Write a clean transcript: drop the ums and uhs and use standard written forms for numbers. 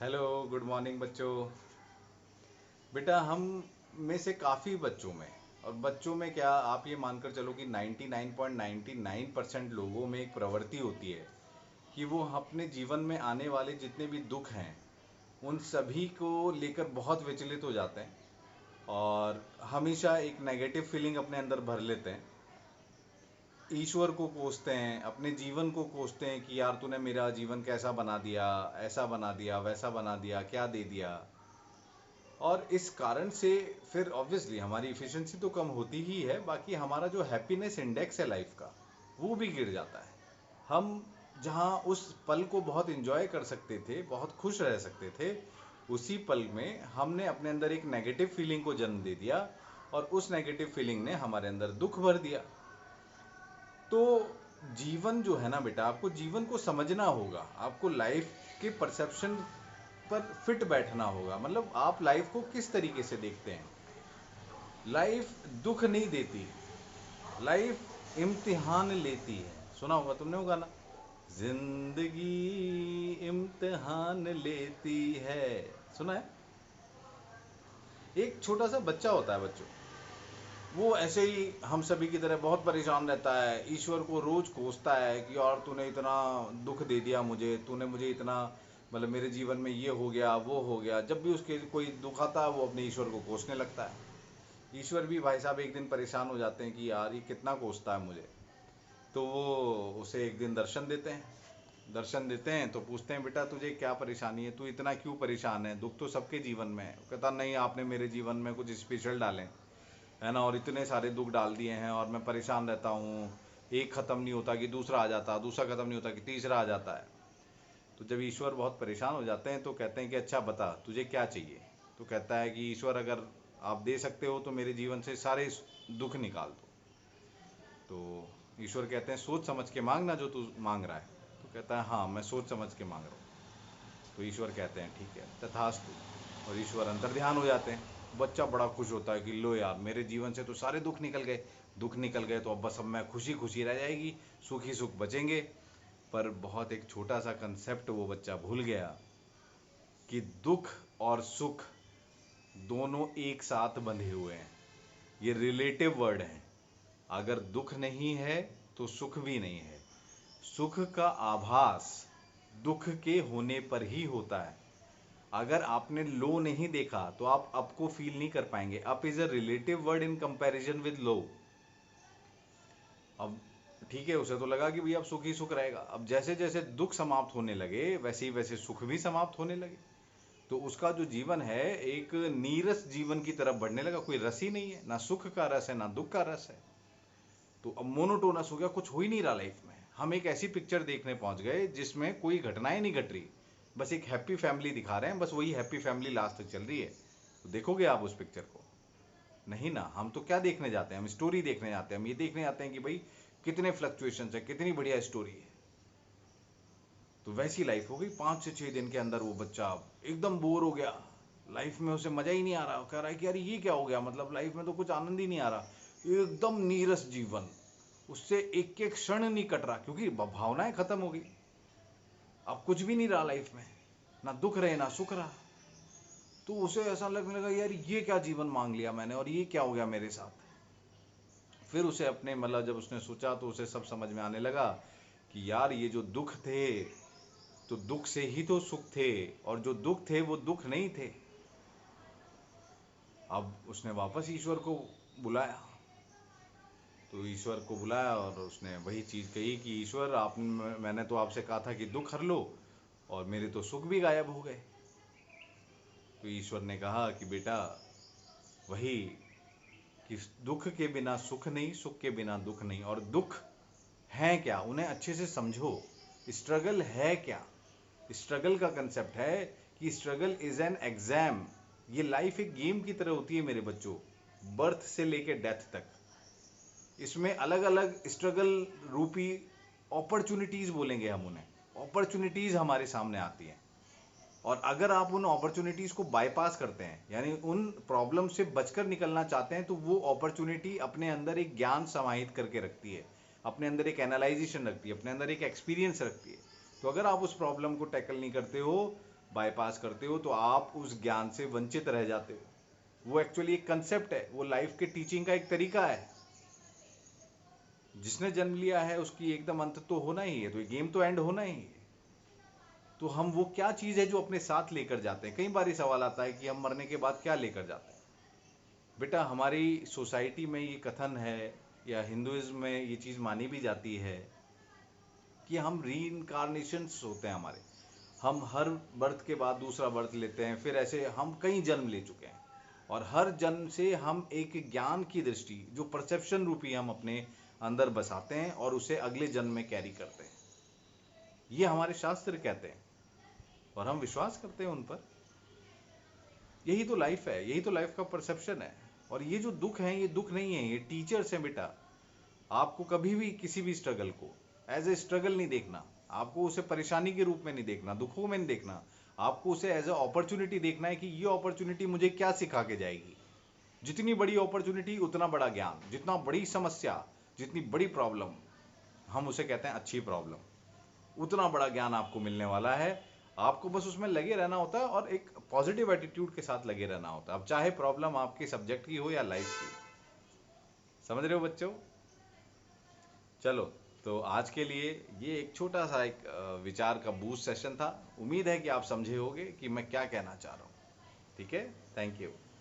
Hello, good morning बच्चों। बेटा, हम में से काफ़ी बच्चों में, और बच्चों में क्या, आप ये मानकर चलो कि 99.99% लोगों में एक प्रवृत्ति होती है कि वो अपने जीवन में आने वाले जितने भी दुख हैं उन सभी को लेकर बहुत विचलित हो जाते हैं और हमेशा एक नेगेटिव फीलिंग अपने अंदर भर लेते हैं। ईश्वर को कोसते हैं, अपने जीवन को कोसते हैं कि यार तूने मेरा जीवन कैसा बना दिया, ऐसा बना दिया, वैसा बना दिया, क्या दे दिया। और इस कारण से फिर ऑब्वियसली हमारी इफ़िशिएंसी तो कम होती ही है, बाकी हमारा जो हैप्पीनेस इंडेक्स है लाइफ का वो भी गिर जाता है। हम जहाँ उस पल को बहुत इंजॉय कर सकते थे, बहुत खुश रह सकते थे, उसी पल में हमने अपने अंदर एक नेगेटिव फीलिंग को जन्म दे दिया और उस नेगेटिव फीलिंग ने हमारे अंदर दुख भर दिया। तो जीवन जो है ना बेटा, आपको जीवन को समझना होगा, आपको लाइफ के परसेप्शन पर फिट बैठना होगा। मतलब आप लाइफ को किस तरीके से देखते हैं। लाइफ दुख नहीं देती, लाइफ इम्तिहान लेती है। सुना होगा तुमने वो गाना, जिंदगी इम्तिहान लेती है। सुना है? एक छोटा सा बच्चा होता है बच्चों, वो ऐसे ही हम सभी की तरह बहुत परेशान रहता है, ईश्वर को रोज कोसता है कि यार तूने इतना दुख दे दिया मुझे, तूने मुझे इतना, मतलब मेरे जीवन में ये हो गया वो हो गया। जब भी उसके कोई दुख आता है वो अपने ईश्वर को कोसने लगता है। ईश्वर भी भाई साहब एक दिन परेशान हो जाते हैं कि यार ये कितना कोसता है मुझे। तो वो उसे एक दिन दर्शन देते हैं। दर्शन देते हैं तो पूछते हैं, बेटा तुझे क्या परेशानी है, तू इतना क्यों परेशान है, दुख तो सबके जीवन में है। वो कहता, नहीं आपने मेरे जीवन में कुछ स्पेशल डाले है ना, और इतने सारे दुख डाल दिए हैं और मैं परेशान रहता हूँ। एक ख़त्म नहीं होता कि दूसरा आ जाता, दूसरा ख़त्म नहीं होता कि तीसरा आ जाता है। तो जब ईश्वर बहुत परेशान हो जाते हैं तो कहते हैं कि अच्छा बता तुझे क्या चाहिए। तो कहता है कि ईश्वर अगर आप दे सकते हो तो मेरे जीवन से सारे दुख निकाल दो। तो ईश्वर कहते हैं सोच समझ के मांगना जो तू मांग रहा है। तो कहता है हाँ मैं सोच समझ के मांग रहा हूँ। तो ईश्वर कहते हैं ठीक है तथास्तु, और ईश्वर अंतर ध्यान हो जाते हैं। बच्चा बड़ा खुश होता है कि लो यार मेरे जीवन से तो सारे दुख निकल गए। दुख निकल गए तो अब बस अब मैं खुशी खुशी रह जाएगी, सुख ही सुख बचेंगे। पर बहुत एक छोटा सा कंसेप्ट वो बच्चा भूल गया कि दुख और सुख दोनों एक साथ बंधे हुए हैं। ये रिलेटिव वर्ड हैं। अगर दुख नहीं है तो सुख भी नहीं है। सुख का आभास दुख के होने पर ही होता है। अगर आपने लो नहीं देखा तो आप अप को फील नहीं कर पाएंगे। Up is a relative word in comparison with low. अब ठीक है, उसे तो लगा कि भैया अब सुख ही सुख रहेगा। अब जैसे जैसे दुख समाप्त होने लगे वैसे ही वैसे सुख भी समाप्त होने लगे। तो उसका जो जीवन है एक नीरस जीवन की तरफ बढ़ने लगा। कोई रस ही नहीं है, ना सुख का रस है ना दुख का रस है। तो अब मोनोटोनस हो गया, कुछ हो ही नहीं रहा लाइफ में। हम एक ऐसी पिक्चर देखने पहुंच गए जिसमें कोई घटनाएं नहीं घट रही, बस एक हैप्पी फैमिली दिखा रहे हैं, बस वही हैप्पी फैमिली लास्ट तक चल रही है। तो देखोगे आप उस पिक्चर को? नहीं ना। हम तो क्या देखने जाते हैं, हम स्टोरी देखने जाते हैं। हम ये देखने जाते हैं कि भाई कितने फ्लक्चुएशंस है, कितनी बढ़िया स्टोरी है। तो वैसी लाइफ हो गई। 5 से 6 दिन के अंदर वो बच्चा एकदम बोर हो गया। लाइफ में उसे मजा ही नहीं आ रहा, कह रहा है कि यार ये क्या हो गया, मतलब लाइफ में तो कुछ आनंद ही नहीं आ रहा, एकदम नीरस जीवन। उससे एक एक क्षण नहीं कट रहा क्योंकि भावनाएं खत्म हो गई। अब कुछ भी नहीं रहा लाइफ में, ना दुख रहे ना सुख रहा। तो उसे ऐसा लगने लगा यार ये क्या जीवन मांग लिया मैंने, और ये क्या हो गया मेरे साथ। फिर उसे अपने, मतलब जब उसने सोचा तो उसे सब समझ में आने लगा कि यार ये जो दुख थे तो दुख से ही तो सुख थे, और जो दुख थे वो दुख नहीं थे। अब उसने वापस ईश्वर को बुलाया। तो ईश्वर को बुलाया और उसने वही चीज़ कही कि ईश्वर आप, मैंने तो आपसे कहा था कि दुख हर लो, और मेरे तो सुख भी गायब हो गए। तो ईश्वर ने कहा कि बेटा वही कि दुख के बिना सुख नहीं, सुख के बिना दुख नहीं। और दुख है क्या, उन्हें अच्छे से समझो। स्ट्रगल है क्या? स्ट्रगल का कंसेप्ट है कि स्ट्रगल इज एन एग्जाम। ये लाइफ एक गेम की तरह होती है मेरे बच्चों, बर्थ से लेकर डेथ तक। इसमें अलग अलग स्ट्रगल रूपी अपॉर्चुनिटीज बोलेंगे हम उन्हें। अपॉर्चुनिटीज हमारे सामने आती हैं, और अगर आप उन अपॉर्चुनिटीज को बाईपास करते हैं, यानी उन प्रॉब्लम से बचकर निकलना चाहते हैं, तो वो अपॉर्चुनिटी अपने अंदर एक ज्ञान समाहित करके रखती है, अपने अंदर एक एनालाइजेशन रखती है, अपने अंदर एक एक्सपीरियंस रखती है। तो अगर आप उस प्रॉब्लम को टैकल नहीं करते हो बाईपास करते हो तो आप उस ज्ञान से वंचित रह जाते हो। वो एक्चुअली एक कंसेप्ट है, वो लाइफ के टीचिंग का एक तरीका है। जिसने जन्म लिया है उसकी एकदम अंत तो होना ही है, तो ये गेम तो एंड होना ही है। तो हम वो क्या चीज़ है जो अपने साथ लेकर जाते हैं। कई बार ये सवाल आता है कि हम मरने के बाद क्या लेकर जाते हैं। बेटा, हमारी सोसाइटी में ये कथन है या हिंदुइज्म में ये चीज़ मानी भी जाती है कि हम री इनकारनेशंस होते हैं हमारे। हम हर बर्थ के बाद दूसरा बर्थ लेते हैं, फिर ऐसे हम कई जन्म ले चुके हैं, और हर जन्म से हम एक ज्ञान की दृष्टि जो परसेप्शन रूपी हम अपने अंदर बसाते हैं और उसे अगले जन्म में कैरी करते हैं। ये हमारे शास्त्र कहते हैं और हम विश्वास करते हैं उन पर। यही तो लाइफ है, यही तो लाइफ का परसेप्शन है। और ये जो दुख है, ये दुख नहीं है, ये टीचर्स हैं बेटा। आपको कभी भी किसी भी स्ट्रगल को एज ए स्ट्रगल नहीं देखना, आपको उसे परेशानी के रूप में नहीं देखना, दुखों में नहीं देखना। आपको उसे एज ए अपॉर्चुनिटी देखना है कि ये अपॉर्चुनिटी मुझे क्या सिखा के जाएगी। जितनी बड़ी अपॉर्चुनिटी उतना बड़ा ज्ञान, जितना बड़ी समस्या, जितनी बड़ी प्रॉब्लम, हम उसे कहते हैं अच्छी प्रॉब्लम, उतना बड़ा ज्ञान आपको मिलने वाला है। आपको बस उसमें लगे रहना होता है और एक पॉजिटिव एटीट्यूड के साथ लगे रहना होता है। अब चाहे प्रॉब्लम आपके सब्जेक्ट की हो या लाइफ की। समझ रहे हो बच्चों? चलो, तो आज के लिए ये एक छोटा सा एक विचार का बूस्ट सेशन था। उम्मीद है कि आप समझे होगे कि मैं क्या कहना चाह रहा हूँ। ठीक है, थैंक यू।